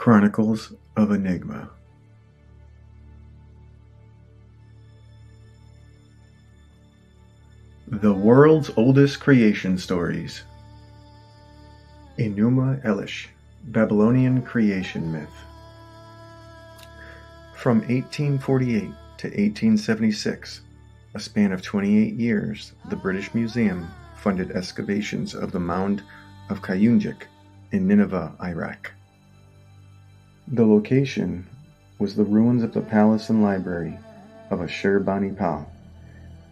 Chronicles of Enigma. The world's oldest creation stories. Enuma Elish, Babylonian creation myth. From 1848 to 1876, a span of 28 years, the British Museum funded excavations of the Mound of Kayunjik in Nineveh, Iraq. The location was the ruins of the palace and library of Ashurbanipal,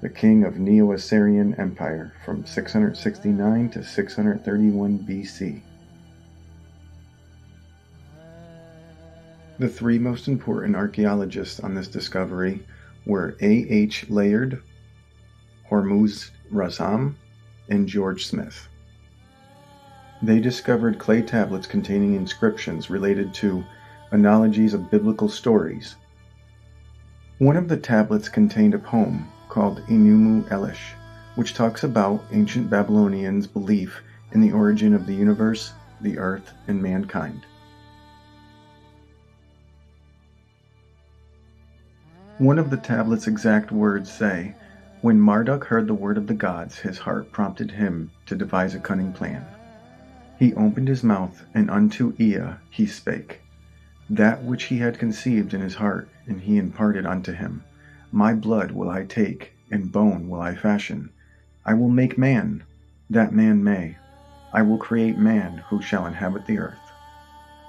the king of Neo-Assyrian Empire from 669 to 631 BC. The three most important archaeologists on this discovery were A. H. Layard, Hormuz Razam, and George Smith. They discovered clay tablets containing inscriptions related to analogies of biblical stories. One of the tablets contained a poem called Enuma Elish, which talks about ancient Babylonians' belief in the origin of the universe, the earth, and mankind. One of the tablet's exact words say, "When Marduk heard the word of the gods, his heart prompted him to devise a cunning plan. He opened his mouth, and unto Ea he spake that which he had conceived in his heart, and he imparted unto him. My blood will I take, and bone will I fashion. I will make man, that man may. I will create man, who shall inhabit the earth."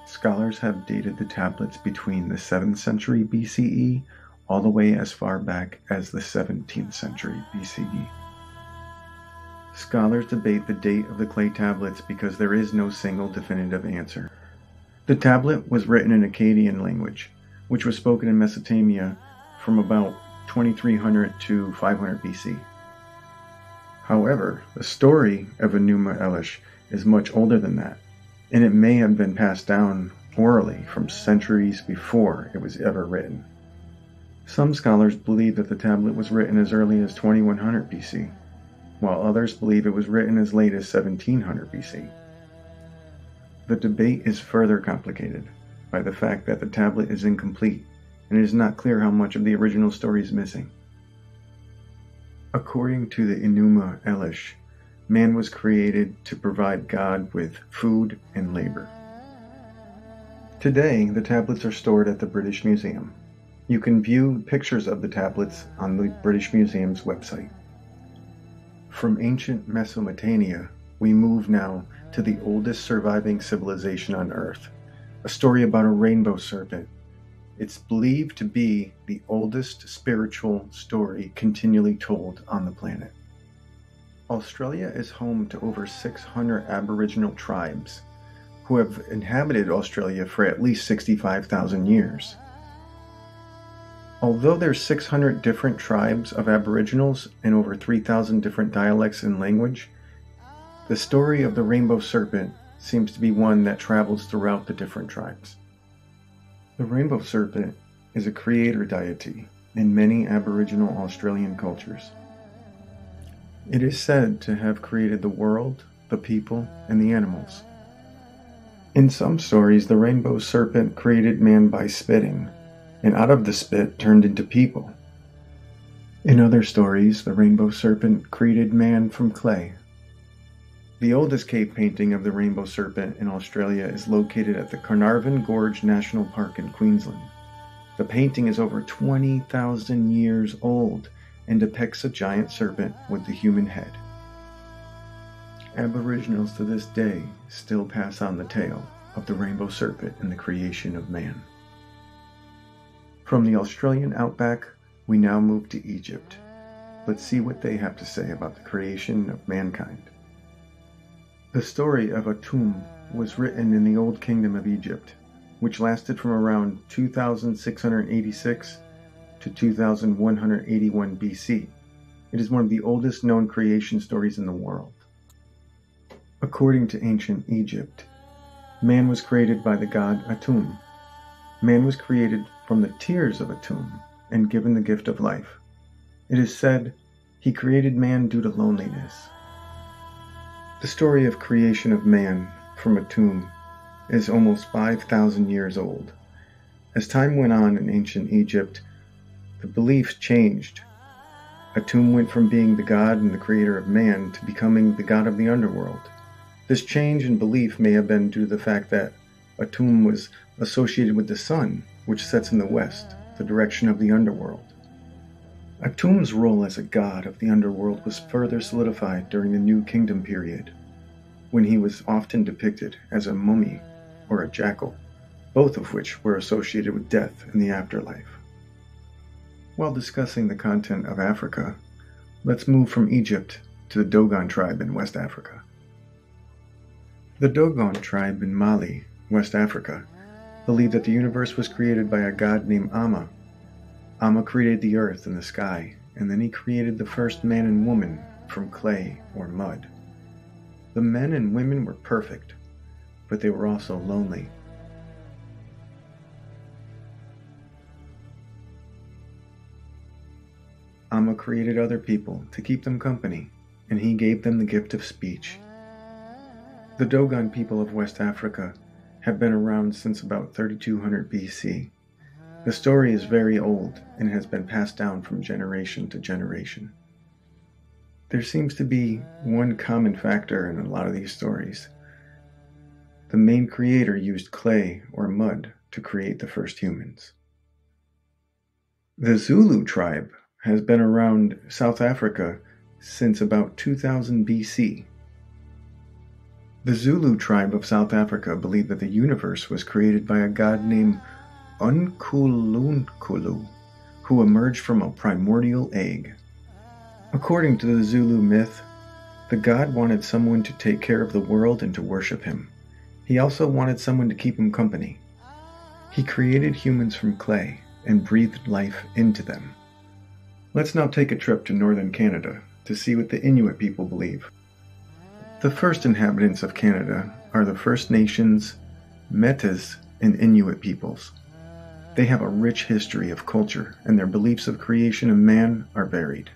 Scholars have dated the tablets between the 7th century BCE all the way as far back as the 17th century BCE. Scholars debate the date of the clay tablets because there is no single definitive answer. The tablet was written in Akkadian language, which was spoken in Mesopotamia from about 2300 to 500 BC. However, the story of Enuma Elish is much older than that, and it may have been passed down orally from centuries before it was ever written. Some scholars believe that the tablet was written as early as 2100 BC, while others believe it was written as late as 1700 BC. The debate is further complicated by the fact that the tablet is incomplete, and it is not clear how much of the original story is missing. According to the Enuma Elish, man was created to provide God with food and labor. Today, the tablets are stored at the British Museum. You can view pictures of the tablets on the British Museum's website. From ancient Mesopotamia, we move now to the oldest surviving civilization on Earth, a story about a rainbow serpent. It's believed to be the oldest spiritual story continually told on the planet. Australia is home to over 600 Aboriginal tribes who have inhabited Australia for at least 65,000 years. Although there's 600 different tribes of Aboriginals and over 3,000 different dialects and language, the story of the rainbow serpent seems to be one that travels throughout the different tribes. The rainbow serpent is a creator deity in many Aboriginal Australian cultures. It is said to have created the world, the people, and the animals. In some stories, the rainbow serpent created man by spitting, and out of the spit turned into people. In other stories, the rainbow serpent created man from clay. The oldest cave painting of the rainbow serpent in Australia is located at the Carnarvon Gorge National Park in Queensland. The painting is over 20,000 years old and depicts a giant serpent with the human head. Aboriginals to this day still pass on the tale of the rainbow serpent and the creation of man. From the Australian outback, we now move to Egypt. Let's see what they have to say about the creation of mankind. The story of Atum was written in the Old Kingdom of Egypt, which lasted from around 2686 to 2181 BC. It is one of the oldest known creation stories in the world. According to ancient Egypt, man was created by the god Atum. Man was created from the tears of Atum and given the gift of life. It is said he created man due to loneliness. The story of creation of man from Atum is almost 5,000 years old. As time went on in ancient Egypt, the beliefs changed. Atum went from being the god and the creator of man to becoming the god of the underworld. This change in belief may have been due to the fact that Atum was associated with the sun, which sets in the west, the direction of the underworld. Atum's role as a god of the underworld was further solidified during the New Kingdom period, when he was often depicted as a mummy or a jackal, both of which were associated with death in the afterlife. While discussing the content of Africa, let's move from Egypt to the Dogon tribe in West Africa. The Dogon tribe in Mali, West Africa, believed that the universe was created by a god named Amma. Amma created the earth and the sky, and then he created the first man and woman from clay or mud. The men and women were perfect, but they were also lonely. Amma created other people to keep them company, and he gave them the gift of speech. The Dogon people of West Africa have been around since about 3200 BC. The story is very old and has been passed down from generation to generation. There seems to be one common factor in a lot of these stories. The main creator used clay or mud to create the first humans. The Zulu tribe has been around South Africa since about 2000 BC. The Zulu tribe of South Africa believed that the universe was created by a god named Unkulunkulu, who emerged from a primordial egg. According to the Zulu myth, the god wanted someone to take care of the world and to worship him. He also wanted someone to keep him company. He created humans from clay and breathed life into them. Let's now take a trip to northern Canada to see what the Inuit people believe. The first inhabitants of Canada are the First Nations, Metis, and Inuit peoples. They have a rich history of culture, and their beliefs of creation of man are varied.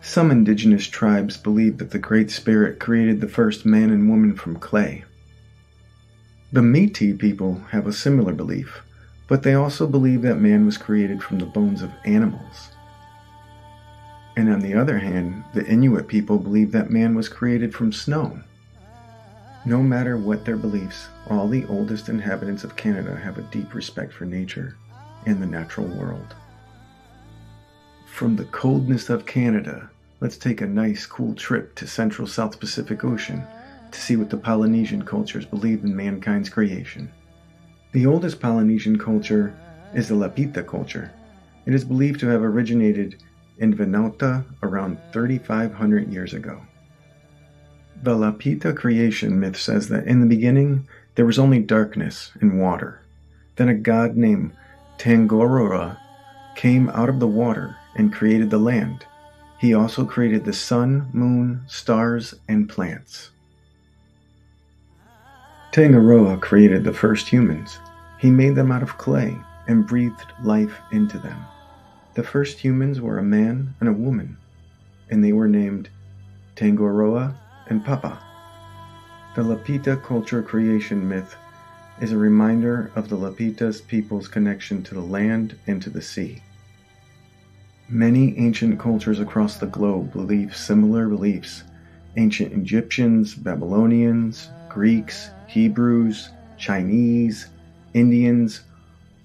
Some indigenous tribes believe that the Great Spirit created the first man and woman from clay. The Métis people have a similar belief, but they also believe that man was created from the bones of animals. And on the other hand, the Inuit people believe that man was created from snow. No matter what their beliefs, all the oldest inhabitants of Canada have a deep respect for nature and the natural world. From the coldness of Canada, let's take a nice cool trip to Central South Pacific Ocean to see what the Polynesian cultures believe in mankind's creation. The oldest Polynesian culture is the Lapita culture. It is believed to have originated in Vanuatu around 3,500 years ago. The Lapita creation myth says that in the beginning there was only darkness and water. Then a god named Tangorora came out of the water and created the land. He also created the sun, moon, stars, and plants. Tangaroa created the first humans. He made them out of clay and breathed life into them. The first humans were a man and a woman, and they were named Tangoroa and Papa. The Lapita culture creation myth is a reminder of the Lapitas people's connection to the land and to the sea. Many ancient cultures across the globe believe similar beliefs. Ancient Egyptians, Babylonians, Greeks, Hebrews, Chinese, Indians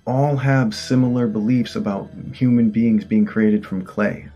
all have similar beliefs about human beings being created from clay.